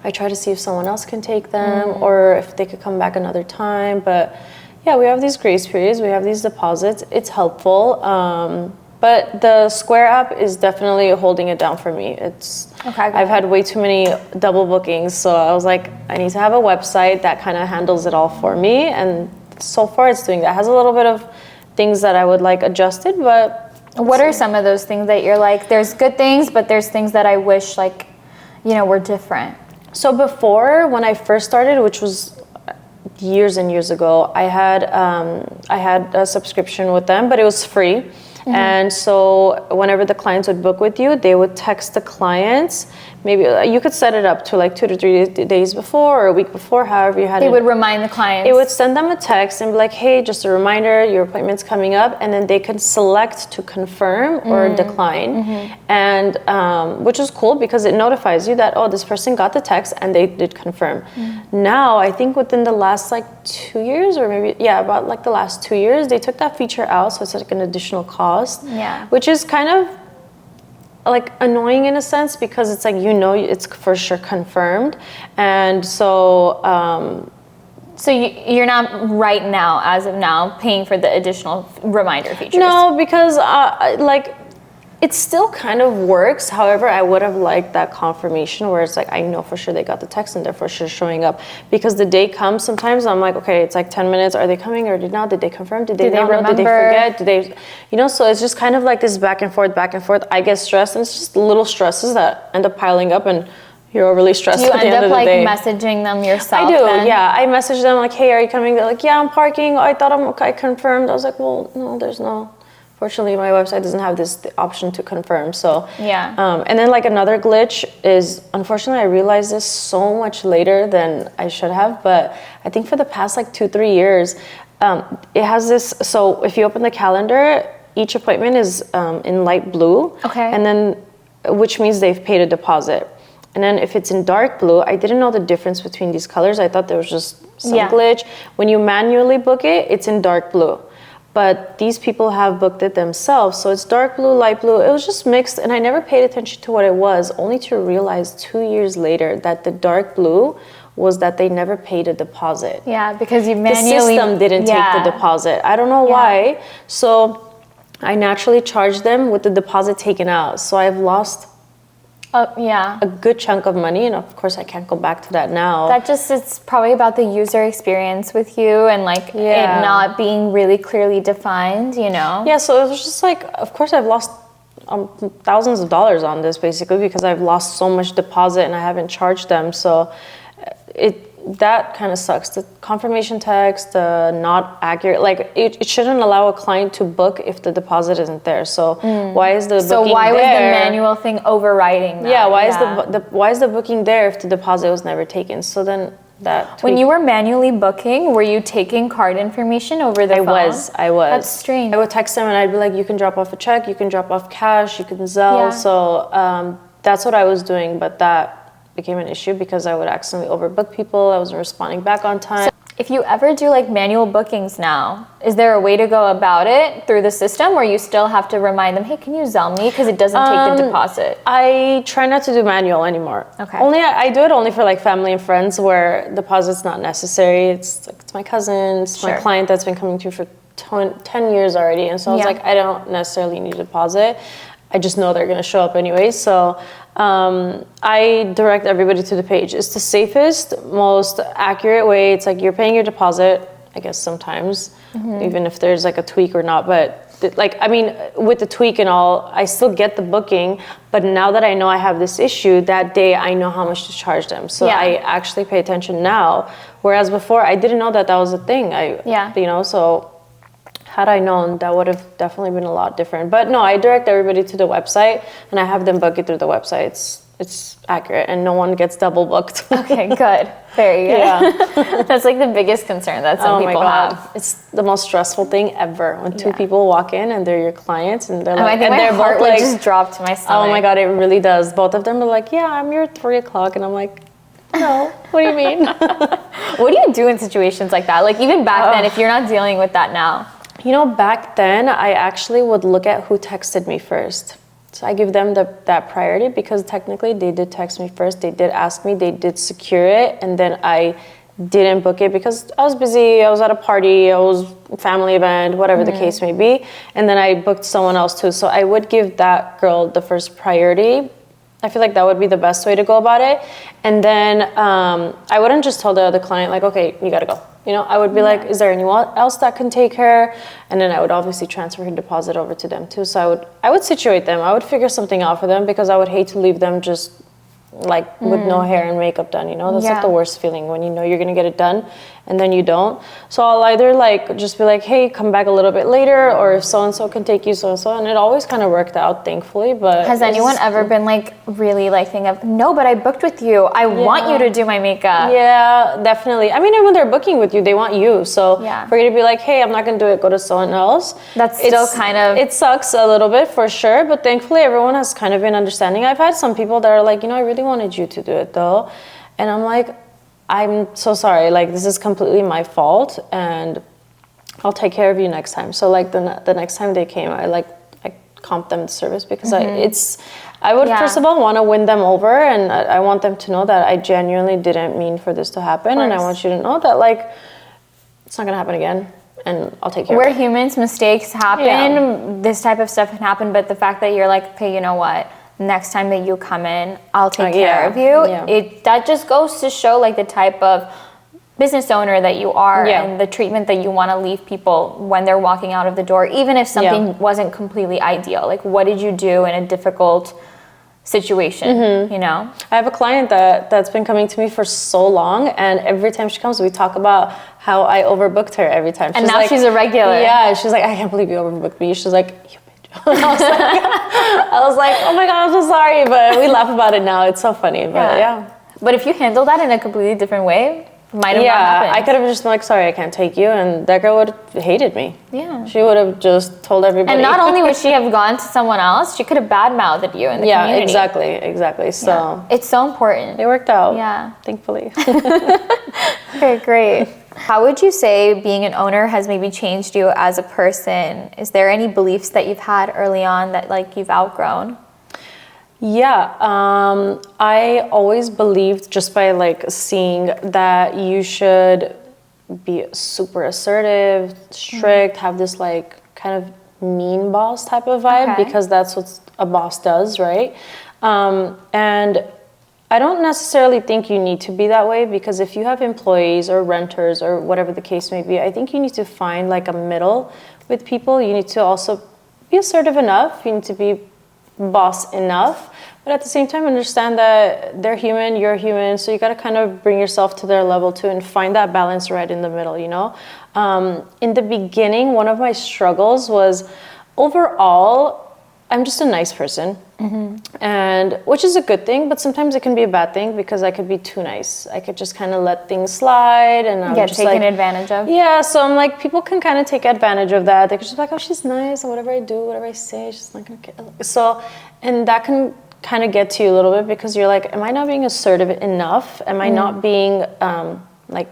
I try to see if someone else can take them or if they could come back another time. But yeah, we have these grace periods, we have these deposits. It's helpful. But the Square app is definitely holding it down for me. I've had way too many double bookings. So I was like, I need to have a website that kind of handles it all for me. And so far it's doing that. It has a little bit of things that I would like adjusted, but. What are some of those things that you're like, there's good things, but there's things that I wish like, were different? So before, when I first started, which was years and years ago, I had a subscription with them, but it was free. And so whenever the clients would book with you, they would text the clients. Maybe you could set it up to like 2 to 3 days before or a week before, however you had it. They would remind the clients. It would send them a text and be like, hey, just a reminder, your appointment's coming up. And then they could select to confirm or decline. And which is cool because it notifies you that, oh, this person got the text and they did confirm. Now, I think within the last like 2 years or maybe, about like the last 2 years, they took that feature out. So it's like an additional cost. Which is kind of like annoying in a sense because it's like it's for sure confirmed, and so so you're not right now, as of now, paying for the additional reminder features? No, because like it still kind of works. However, I would have liked that confirmation where it's like, I know for sure they got the text and they're for sure showing up. Because the day comes, sometimes I'm like, okay, it's like 10 minutes. Are they coming or did not? Did they confirm? Did they not know? Did they forget? Did they, so it's just kind of like this back and forth. I get stressed, and it's just little stresses that end up piling up, and you're overly stressed at the end of the day. Do you end up like messaging them yourself? I do, then? yeah. I message them like, hey, are you coming? They're like, yeah, I'm parking. I thought I confirmed. I was like, well, no, there's no. Fortunately, my website doesn't have the option to confirm. So and then like another glitch is, unfortunately, I realized this so much later than I should have. But I think for the past like 2-3 years, it has this. So if you open the calendar, each appointment is in light blue. Okay. And then, which means they've paid a deposit. And then if it's in dark blue, I didn't know the difference between these colors. I thought there was just some glitch. When you manually book it, it's in dark blue. But these people have booked it themselves. So it's dark blue, light blue. It was just mixed, and I never paid attention to what it was, only to realize 2 years later that the dark blue was that they never paid a deposit. Yeah, because you manually... The system didn't take the deposit. I don't know why. So I naturally charged them with the deposit taken out. So I've lost a good chunk of money, and of course I can't go back to that now. It's probably about the user experience with you and like it not being really clearly defined, Yeah, so it was just like, of course I've lost thousands of dollars on this basically because I've lost so much deposit and I haven't charged them. So that kind of sucks. The confirmation text, not accurate. Like it shouldn't allow a client to book if the deposit isn't there. So why is the booking there? So why was the manual thing overriding that? Yeah, why is the booking there if the deposit was never taken? So then that When tweak. you were manually booking, were you taking card information over the phone? I was. That's strange. I would text them and I'd be like, you can drop off a check, you can drop off cash, you can Zelle. Yeah. So that's what I was doing, but that became an issue because I would accidentally overbook people. I wasn't responding back on time. So if you ever do like manual bookings now, is there a way to go about it through the system, or you still have to remind them, hey, can you Zelle me? Because it doesn't take the deposit. I try not to do manual anymore. Okay. I do it only for like family and friends where deposit's not necessary. It's like, it's my cousin, it's my client that's been coming through for 10 years already. And so I was like, I don't necessarily need a deposit. I just know they're going to show up anyway. So I direct everybody to the page. It's the safest, most accurate way. It's like you're paying your deposit, I guess sometimes, even if there's like a tweak or not. But with the tweak and all, I still get the booking. But now that I know I have this issue, that day I know how much to charge them. So I actually pay attention now. Whereas before, I didn't know that was a thing. So had I known, that would have definitely been a lot different. But no, I direct everybody to the website and I have them book it through the website. It's accurate and no one gets double booked. Okay, good. Very good. Yeah. That's like the biggest concern that some people have. It's the most stressful thing ever when two people walk in and they're your clients and they're like, I think my heart would just drop to my stomach. Oh my God, it really does. Both of them are like, yeah, I'm here at 3 o'clock. And I'm like, no, what do you mean? What do you do in situations like that? Like even back then, if you're not dealing with that now? You know, back then, I actually would look at who texted me first. So I give them that priority because technically they did text me first. They did ask me, they did secure it. And then I didn't book it because I was busy. I was at a party, I was family event, whatever the case may be. And then I booked someone else too. So I would give that girl the first priority. I feel like that would be the best way to go about it. And then I wouldn't just tell the other client like, okay, you gotta go. You know, I would be like, is there anyone else that can take her? And then I would obviously transfer her deposit over to them too. So I would situate them. I would figure something out for them because I would hate to leave them just like with no hair and makeup done, you know? That's like the worst feeling when you know you're gonna get it done and then you don't. So I'll either like just be like, hey, come back a little bit later, or if so-and-so can take you so-and-so. And it always kind of worked out, thankfully. But has anyone ever been like really like thinking of, no, but I booked with you. I want you to do my makeup. Yeah, definitely. I mean, when they're booking with you, they want you. So for you to be like, hey, I'm not gonna do it, go to someone else. That's still kind of... It sucks a little bit for sure, but thankfully everyone has kind of been understanding. I've had some people that are like, you know, I really wanted you to do it though. And I'm like, I'm so sorry, like this is completely my fault and I'll take care of you next time. So like the next time they came, I comped them the service because I would first of all want to win them over, and I want them to know that I genuinely didn't mean for this to happen, and I want you to know that like it's not gonna happen again. And I'll take care of it. We're humans, mistakes happen, this type of stuff can happen, but the fact that you're like, okay, you know what? Next time that you come in, I'll take care of you. That just goes to show like the type of business owner that you are and the treatment that you want to leave people when they're walking out of the door, even if something wasn't completely ideal. Like what did you do in a difficult situation, you know? I have a client that's been coming to me for so long, and every time she comes, we talk about how I overbooked her every time. And now she's a regular. Yeah, she's like, I can't believe you overbooked me. She's like, you I was like, oh my God, I'm so sorry, but we laugh about it now. It's so funny, but But if you handle that in a completely different way, might have not happened. I could have just been like, sorry, I can't take you, and that girl would have hated me. Yeah. She would have just told everybody. And not only would she have gone to someone else, she could have badmouthed you in the community. Yeah, exactly. So it's so important. It worked out. Yeah. Thankfully. Okay, great. How would you say being an owner has maybe changed you as a person? Is there any beliefs that you've had early on that like you've outgrown? Yeah, I always believed just by like seeing that you should be super assertive, strict, have this like kind of mean boss type of vibe because that's what a boss does, right? And I don't necessarily think you need to be that way, because if you have employees or renters or whatever the case may be, I think you need to find like a middle with people. You need to also be assertive enough. You need to be boss enough, but at the same time understand that they're human, you're human, so you got to kind of bring yourself to their level too and find that balance right in the middle, you know? In the beginning, one of my struggles was overall, I'm just a nice person, and which is a good thing, but sometimes it can be a bad thing because I could be too nice. I could just kind of let things slide, and I'm Get just taken like, advantage of. yeah. So I'm like, people can kind of take advantage of that. They could just be like, oh, she's nice, and whatever I do, whatever I say, she's not gonna care. So, and that can kind of get to you a little bit because you're like, am I not being assertive enough? Am I not being like,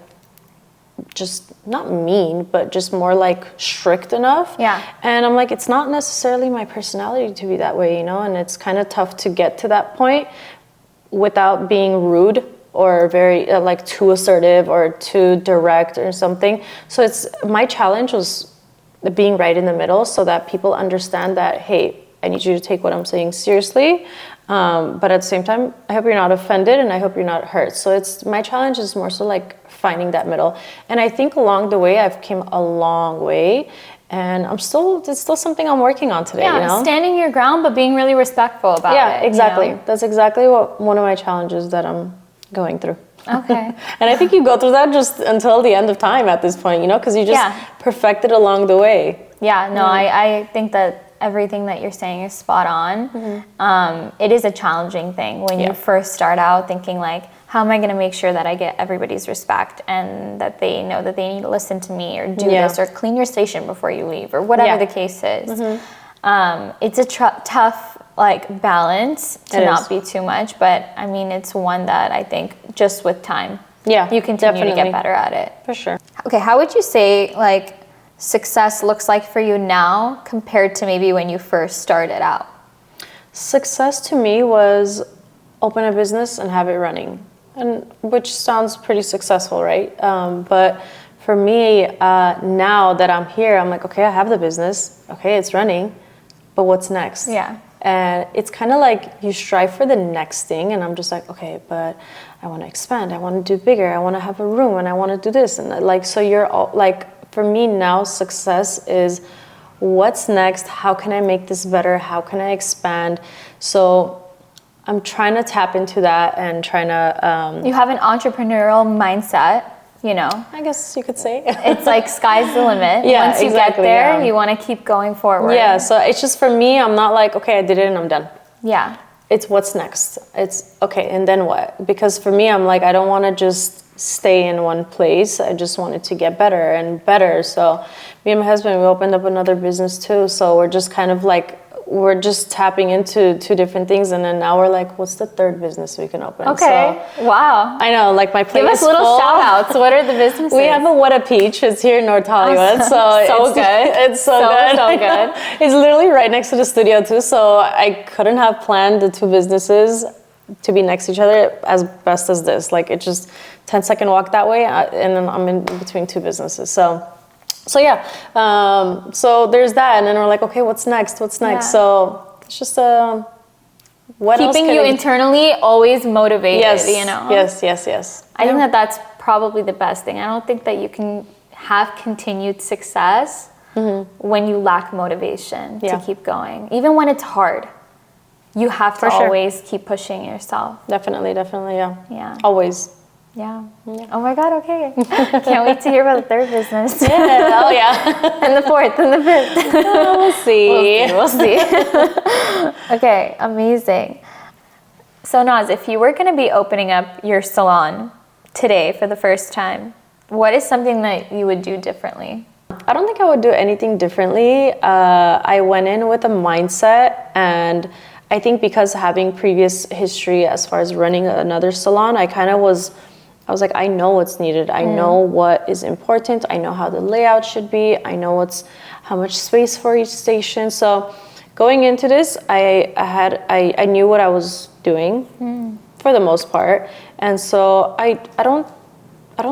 just not mean, but just more like strict enough? Yeah. And I'm like, it's not necessarily my personality to be that way, you know? And it's kind of tough to get to that point without being rude or very like too assertive or too direct or something. So it's, my challenge was being right in the middle so that people understand that, hey, I need you to take what I'm saying seriously. But at the same time, I hope you're not offended and I hope you're not hurt. So it's, my challenge is more so like finding that middle. And I think along the way, I've came a long way, and it's still something I'm working on today, Yeah, you know? standing your ground, but being really respectful about it. Yeah, exactly. You know? That's exactly what one of my challenges that I'm going through. Okay. And I think you go through that just until the end of time at this point, you know, because you just perfect it along the way. Yeah, no, I think that everything that you're saying is spot on. It is a challenging thing when you first start out thinking like, how am I going to make sure that I get everybody's respect and that they know that they need to listen to me or do this or clean your station before you leave or whatever the case is. It's a tough like balance to not be too much, but I mean, it's one that I think just with time, you continue to get better at it. For sure. Okay, how would you say like success looks like for you now compared to maybe when you first started out? Success to me was open a business and have it running, and which sounds pretty successful, right? But for me, now that I'm here, I'm like, okay, I have the business, okay, it's running, but what's next? Yeah. And it's kind of like you strive for the next thing, and I'm just like, okay, but I want to expand, I want to do bigger, I want to have a room, and I want to do this, and like, so you're all like, for me now, success is what's next, how can I make this better, how can I expand? So I'm trying to tap into that and trying to... you have an entrepreneurial mindset, you know? I guess you could say. It's like sky's the limit. Yeah, Once you get there, you want to keep going forward. Yeah, so it's just for me, I'm not like, okay, I did it and I'm done. Yeah. It's what's next. It's, okay, and then what? Because for me, I'm like, I don't want to just stay in one place. I just wanted to get better and better. So me and my husband, we opened up another business too. So we're just kind of like, we're just tapping into two different things, and then now we're like, what's the third business we can open? Okay. So, wow. I know, like my plate Give us is little full. shout outs. What are the businesses? We have a What a Peach. It's here in North Hollywood. So good. It's so good. So good. It's literally right next to the studio too. So I couldn't have planned the two businesses to be next to each other as best as this. Like it's just 10-second walk that way, and then I'm in between two businesses. So yeah, so there's that, and then we're like, okay, what's next? What's next? Yeah. So it's just what keeping you internally always motivated. Yes, you know. Yes. I think that that's probably the best thing. I don't think that you can have continued success when you lack motivation to keep going, even when it's hard. You have to always keep pushing yourself. Definitely, yeah. Yeah. Always. Yeah. Oh my God, okay. Can't wait to hear about the third business. Yeah, oh yeah. And the fourth and the fifth. We'll see. We'll see. Okay, amazing. So Naz, if you were going to be opening up your salon today for the first time, what is something that you would do differently? I don't think I would do anything differently. I went in with a mindset, and I think because having previous history as far as running another salon, I was like, I know what's needed. I know what is important. I know how the layout should be. I know how much space for each station. So going into this, I knew what I was doing for the most part. And so I don't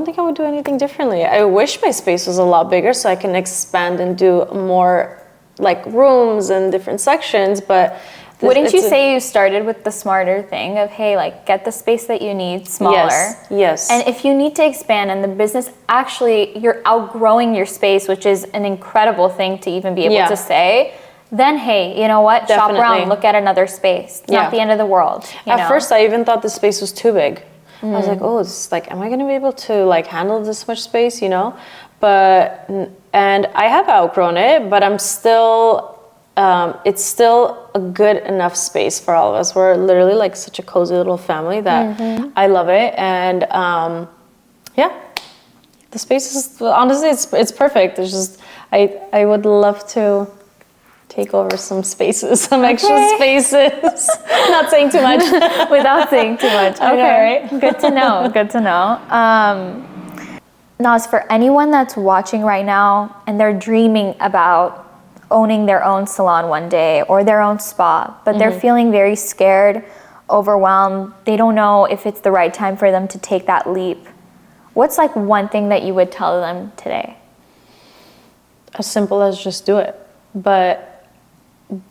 think I would do anything differently. I wish my space was a lot bigger so I can expand and do more like rooms and different sections, but wouldn't you say you started with the smarter thing of, hey, like get the space that you need smaller? Yes. And if you need to expand and the business actually, you're outgrowing your space, which is an incredible thing to even be able to say, then hey, you know what? Definitely. Shop around, look at another space. It's not the end of the world. At first, I even thought the space was too big. I was like, oh, it's like, am I going to be able to like handle this much space, you know? And I have outgrown it, but I'm still it's still a good enough space for all of us. We're literally like such a cozy little family that I love it. And yeah, the space is, honestly, it's perfect. It's just, I would love to take over some spaces, some extra spaces. Not saying too much without saying too much. Okay, I know, right? Good to know, good to know. Naz, for anyone that's watching right now and they're dreaming about owning their own salon one day or their own spa, but they're feeling very scared, overwhelmed, they don't know if it's the right time for them to take that leap, what's like one thing that you would tell them today? As simple as just do it. But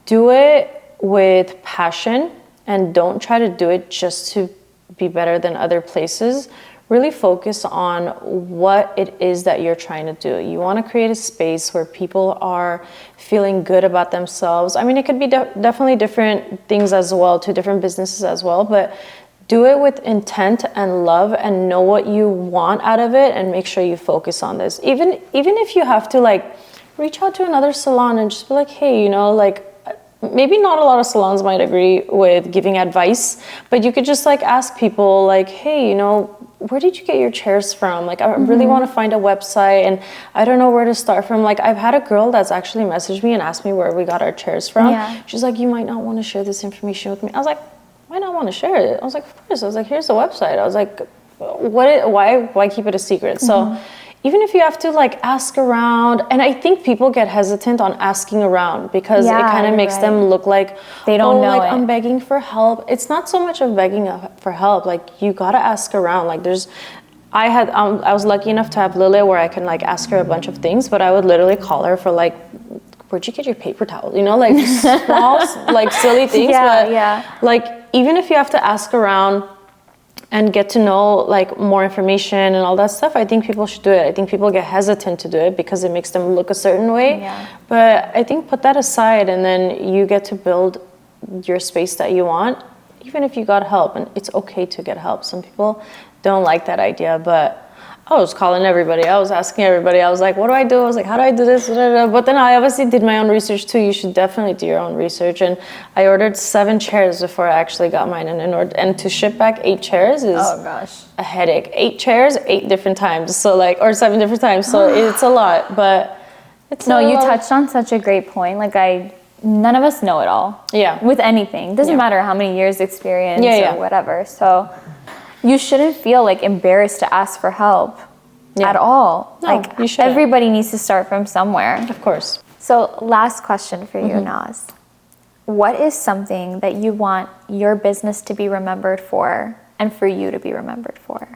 do it with passion, and don't try to do it just to be better than other places. Really focus on what it is that you're trying to do. You want to create a space where people are feeling good about themselves. I mean, it could be definitely different things as well, to different businesses as well, but do it with intent and love, and know what you want out of it, and make sure you focus on this. Even if you have to like reach out to another salon and just be like, hey, you know, like, maybe not a lot of salons might agree with giving advice, but you could just like ask people like, hey, you know, where did you get your chairs from? Like, I really want to find a website and I don't know where to start from. Like, I've had a girl that's actually messaged me and asked me where we got our chairs from. Yeah. She's like, you might not want to share this information with me. I was like, why not want to share it? I was like, of course. I was like, here's the website. I was like, why keep it a secret? So even if you have to like ask around, and I think people get hesitant on asking around because it kind of makes them look like they don't know like I'm begging for help. It's not so much of begging for help. Like, you gotta ask around. Like, I was lucky enough to have Lilia where I can like ask her a bunch of things, but I would literally call her for like, where'd you get your paper towel? You know, like small like silly things. Like, even if you have to ask around and get to know like more information and all that stuff, I think people should do it. I think people get hesitant to do it because it makes them look a certain way. Yeah. But I think put that aside, and then you get to build your space that you want, even if you got help. And it's okay to get help. Some people don't like that idea, but I was calling everybody. I was asking everybody. I was like, what do I do? I was like, how do I do this? But then I obviously did my own research too. You should definitely do your own research. And I ordered 7 chairs before I actually got mine. And to ship back 8 chairs is a headache. 8 chairs, 8 different times. So like, or 7 different times. So it's a lot, but it's no, you touched on such a great point. Like none of us know it all. Yeah. With anything. Doesn't matter how many years experience or whatever. So you shouldn't feel like embarrassed to ask for help at all. No, like, you shouldn't. Everybody needs to start from somewhere. Of course. So last question for you, Naz. What is something that you want your business to be remembered for and for you to be remembered for?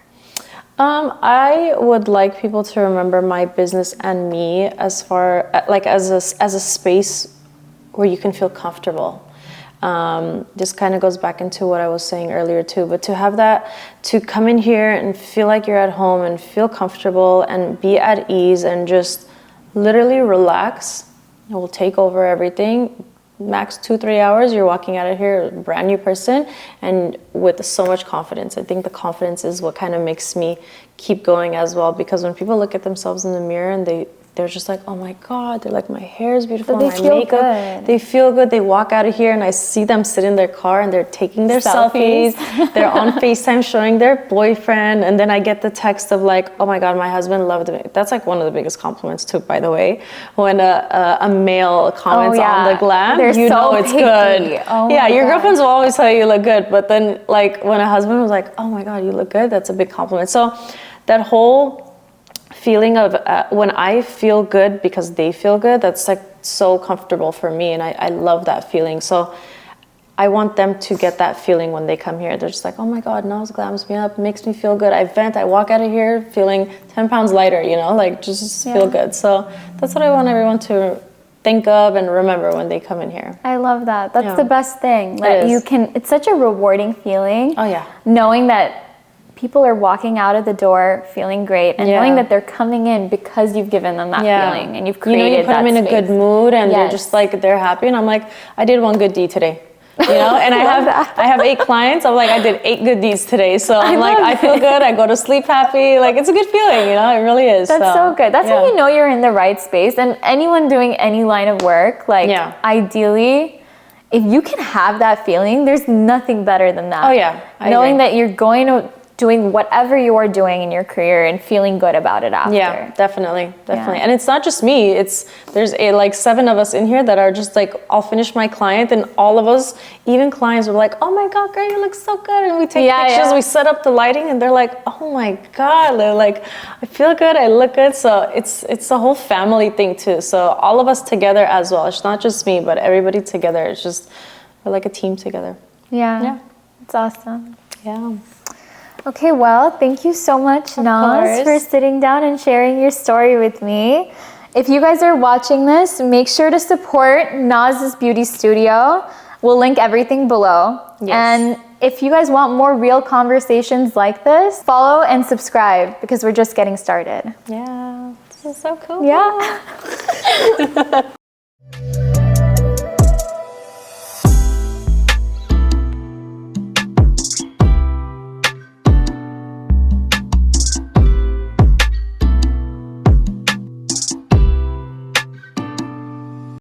I would like people to remember my business and me as far like as a space where you can feel comfortable. This kind of goes back into what I was saying earlier too, but to have that, to come in here and feel like you're at home and feel comfortable and be at ease and just literally relax. It will take over everything. Max 2-3 hours, you're walking out of here a brand new person and with so much confidence. I think the confidence is what kind of makes me keep going as well, because when people look at themselves in the mirror and they're just like, oh my God, they're like, my hair is beautiful, my makeup. Good. They feel good. They walk out of here and I see them sit in their car and they're taking their selfies. They're on FaceTime showing their boyfriend. And then I get the text of like, oh my God, my husband loved it. That's like one of the biggest compliments too, by the way. When a male comments on the glam, you know it's good. Oh yeah, your girlfriends will always tell you look good. But then like when a husband was like, oh my God, you look good, that's a big compliment. So that whole feeling of when I feel good because they feel good, that's like so comfortable for me, and I love that feeling. So I want them to get that feeling when they come here. They're just like, oh my God, Naz glams me up, makes me feel good. I vent, I walk out of here feeling 10 pounds lighter, you know, like just feel good. So that's what I want everyone to think of and remember when they come in here. I love that. That's the best thing. That you can, it's such a rewarding feeling. Oh yeah. Knowing that people are walking out of the door feeling great and knowing that they're coming in because you've given them that feeling and you've created that space. You put them in a good mood and they're just like, they're happy. And I'm like, I did one good deed today. you know. And I have 8 clients. I'm like, I did 8 good deeds today, so I'm like, I feel good. I go to sleep happy. Like, it's a good feeling, you know. It really is. That's so good. That's how you know you're in the right space. And anyone doing any line of work, like, ideally, if you can have that feeling, there's nothing better than that. Oh yeah, knowing that you're going to doing whatever you are doing in your career and feeling good about it after. Yeah, definitely. And it's not just me. There's like 7 of us in here that are just like, I'll finish my client, and all of us, even clients, were like, "Oh my God, girl, you look so good!" And we take pictures. We set up the lighting, and they're like, "Oh my God!" They're like, "I feel good. I look good." So it's a whole family thing too. So all of us together as well. It's not just me, but everybody together. It's just, we're like a team together. Yeah. It's awesome. Yeah. Okay, well, thank you so much, Naz, for sitting down and sharing your story with me. If you guys are watching this, make sure to support Naz's Beauty Studio. We'll link everything below. Yes. And if you guys want more real conversations like this, follow and subscribe, because we're just getting started. Yeah, this is so cool. Yeah.